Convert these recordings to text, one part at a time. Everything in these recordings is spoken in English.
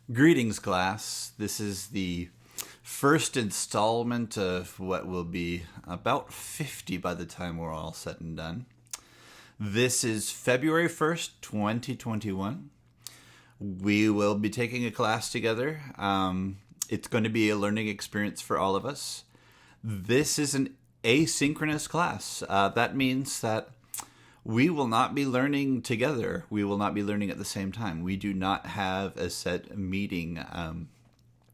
Greetings, class. This is the first installment of what will be about 50 by the time we're all said and done. This is February 1st, 2021. We will be taking a class together. It's going to be a learning experience for all of us. This is an asynchronous class. That means that we will not be learning together. We will not be learning at the same time. We do not have a set meeting.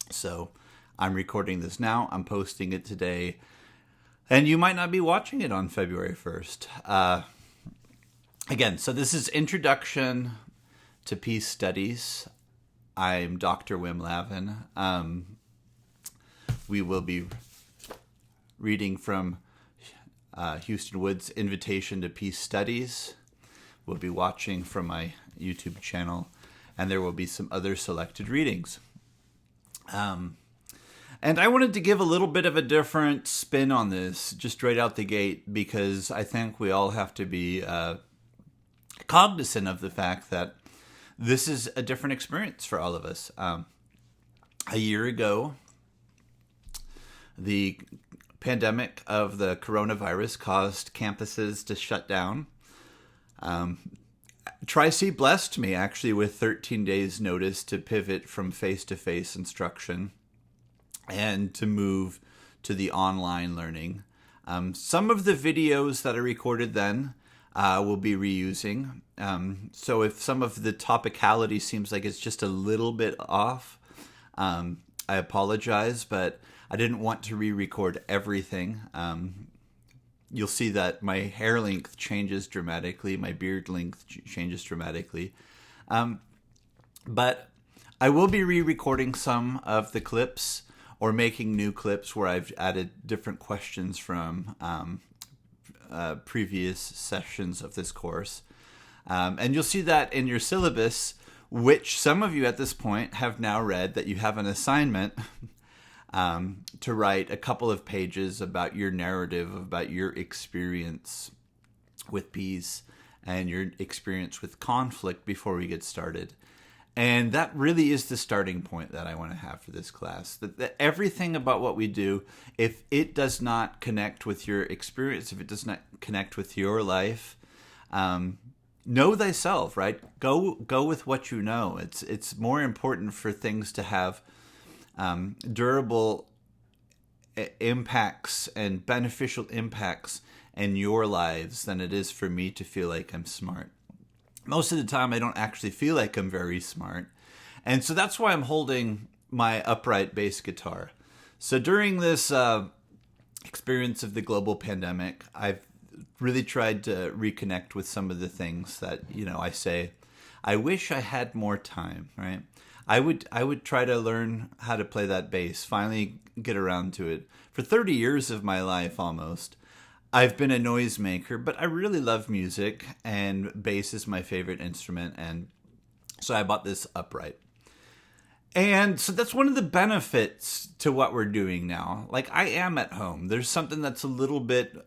So I'm recording this now. I'm posting it today. And you might not be watching it on February 1st. Again, so this is Introduction to Peace Studies. I'm Dr. Wim Lavin. We will be reading from Houston Wood's Invitation to Peace Studies. We'll be watching from my YouTube channel, and there will be some other selected readings. And I wanted to give a little bit of a different spin on this, just right out the gate, because I think we all have to be cognizant of the fact that this is a different experience for all of us. A year ago, the pandemic of the coronavirus caused campuses to shut down. Tri-C blessed me actually with 13 days notice to pivot from face-to-face instruction and to move to the online learning. Some of the videos that I recorded then will be reusing. So if some of the topicality seems like it's just a little bit off, I apologize, but I didn't want to re-record everything. You'll see that my hair length changes dramatically, my beard length changes dramatically. But I will be re-recording some of the clips or making new clips where I've added different questions from previous sessions of this course. And you'll see that in your syllabus, which some of you at this point have now read, that you have an assignment to write a couple of pages about your narrative, about your experience with peace and your experience with conflict before we get started. And that really is the starting point that I want to have for this class. That everything about what we do, if it does not connect with your experience, if it does not connect with your life, know thyself, right? Go with what you know. It's more important for things to have durable impacts and beneficial impacts in your lives than it is for me to feel like I'm smart. Most of the time, I don't actually feel like I'm very smart. And so that's why I'm holding my upright bass guitar. So during this experience of the global pandemic, I've really tried to reconnect with some of the things that, I say, I wish I had more time, right? I would try to learn how to play that bass, finally get around to it. For 30 years of my life almost, I've been a noisemaker, but I really love music, and bass is my favorite instrument, and so I bought this upright. And so that's one of the benefits to what we're doing now. Like, I am at home. There's something that's a little bit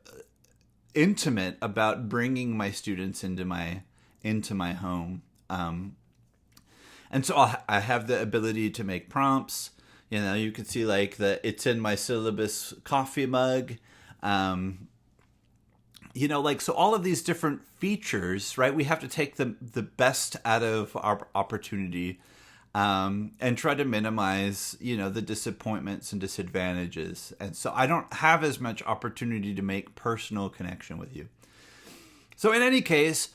intimate about bringing my students into my home. And so I have the ability to make prompts. You can see like it's in my syllabus coffee mug. So all of these different features, right? We have to take the best out of our opportunity and try to minimize, the disappointments and disadvantages. And so I don't have as much opportunity to make personal connection with you. So in any case,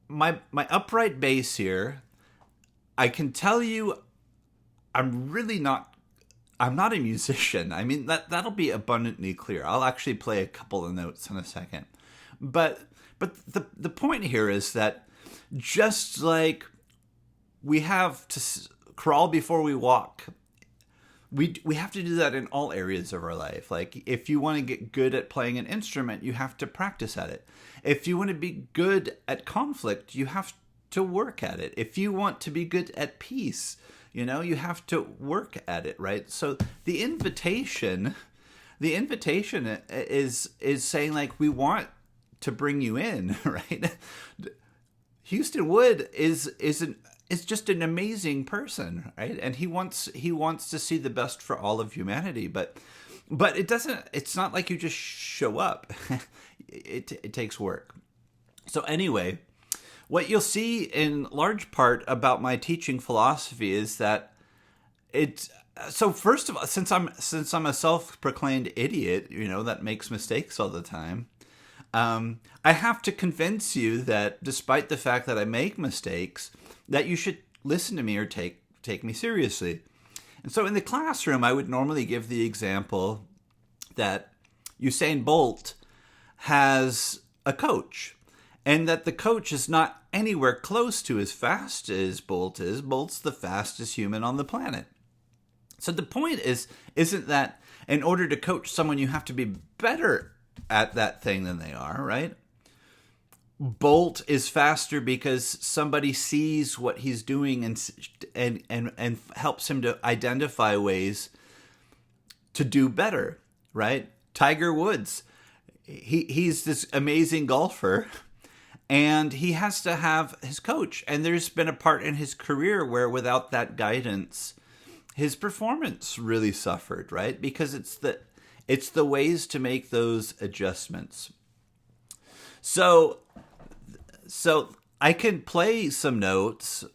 my upright bass here, I can tell you, I'm not a musician. I mean, that'll be abundantly clear. I'll actually play a couple of notes in a second. But the point here is that just like we have to crawl before we walk, we have to do that in all areas of our life. Like, if you want to get good at playing an instrument, you have to practice at it. If you want to be good at conflict, you have to work at it. If you want to be good at peace, you have to work at it, right? So the invitation is saying, like, we want to bring you in, right? Houston Wood is an is just an amazing person, right? And he wants to see the best for all of humanity, but it's not like you just show up. It takes work. So anyway, what you'll see in large part about my teaching philosophy is that it so first of all, since I'm a self-proclaimed idiot, that makes mistakes all the time, I have to convince you that despite the fact that I make mistakes, that you should listen to me or take me seriously. And so in the classroom, I would normally give the example that Usain Bolt has a coach, and that the coach is not anywhere close to as fast as Bolt is. Bolt's the fastest human on the planet. So the point isn't that in order to coach someone, you have to be better at that thing than they are, right? Bolt is faster because somebody sees what he's doing and helps him to identify ways to do better, right? Tiger Woods, he's this amazing golfer, and he has to have his coach. And there's been a part in his career where without that guidance, his performance really suffered, right? Because it's the ways to make those adjustments. So I can play some notes.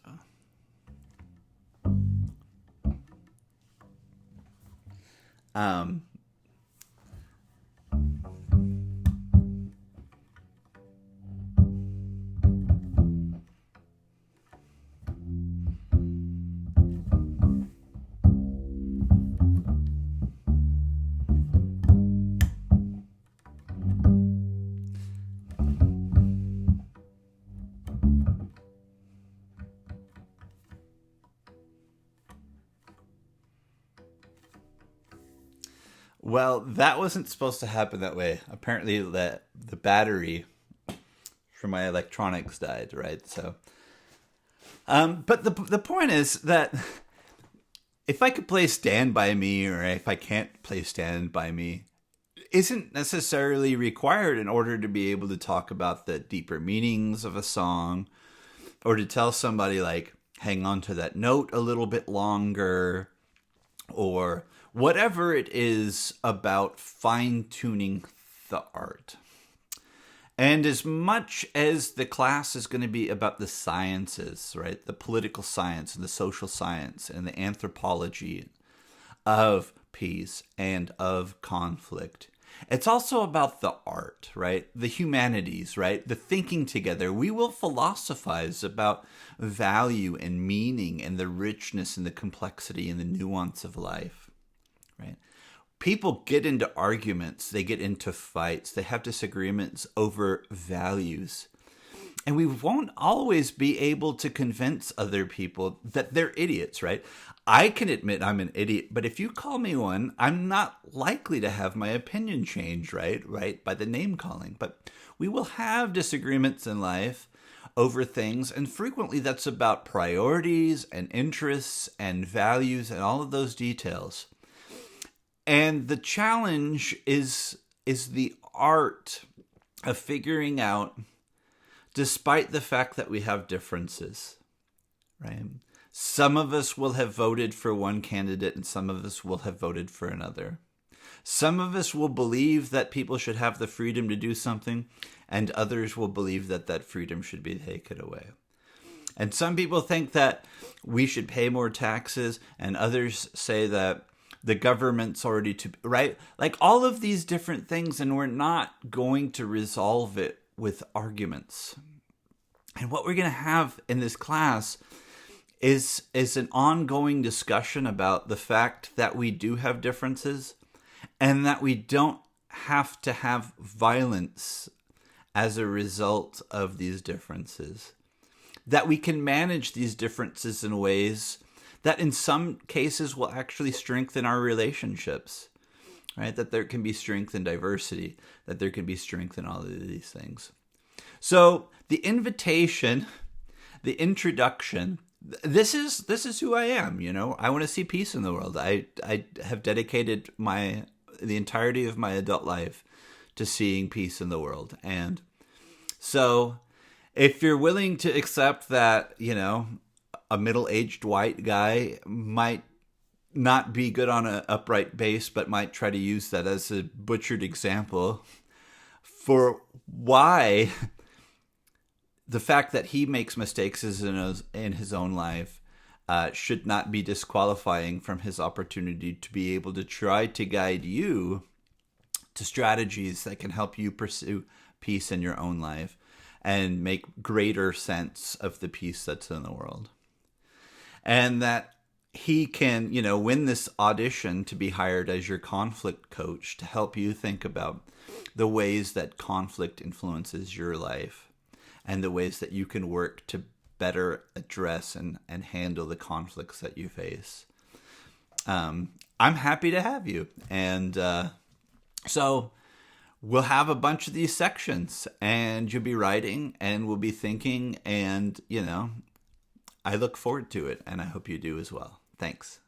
Well, that wasn't supposed to happen that way. Apparently, the battery for my electronics died, right? So, but the point is that if I could play Stand By Me, or if I can't play Stand By Me, isn't necessarily required in order to be able to talk about the deeper meanings of a song, or to tell somebody like, hang on to that note a little bit longer, or whatever it is about fine-tuning the art. And as much as the class is going to be about the sciences, right? The political science and the social science and the anthropology of peace and of conflict, it's also about the art, right? The humanities, right? The thinking together. We will philosophize about value and meaning and the richness and the complexity and the nuance of life, right? People get into arguments, they get into fights, they have disagreements over values. And we won't always be able to convince other people that they're idiots, right? I can admit I'm an idiot, but if you call me one, I'm not likely to have my opinion change, right? By the name calling. But we will have disagreements in life over things, and frequently that's about priorities and interests and values and all of those details. And the challenge is the art of figuring out, despite the fact that we have differences, right? Some of us will have voted for one candidate and some of us will have voted for another. Some of us will believe that people should have the freedom to do something, and others will believe that that freedom should be taken away. And some people think that we should pay more taxes, and others say that the government's already too, right? Like all of these different things, and we're not going to resolve it with arguments. And what we're going to have in this class is an ongoing discussion about the fact that we do have differences, and that we don't have to have violence as a result of these differences. That we can manage these differences in ways that in some cases will actually strengthen our relationships, right? That there can be strength in diversity, that there can be strength in all of these things. So the invitation, the introduction, this is who I am, I want to see peace in the world. I have dedicated the entirety of my adult life to seeing peace in the world. And so if you're willing to accept that, a middle-aged white guy might not be good on an upright bass, but might try to use that as a butchered example for why the fact that he makes mistakes in his own life should not be disqualifying from his opportunity to be able to try to guide you to strategies that can help you pursue peace in your own life and make greater sense of the peace that's in the world. And that he can, win this audition to be hired as your conflict coach to help you think about the ways that conflict influences your life and the ways that you can work to better address and handle the conflicts that you face. I'm happy to have you. And so we'll have a bunch of these sections and you'll be writing and we'll be thinking and, I look forward to it and I hope you do as well. Thanks.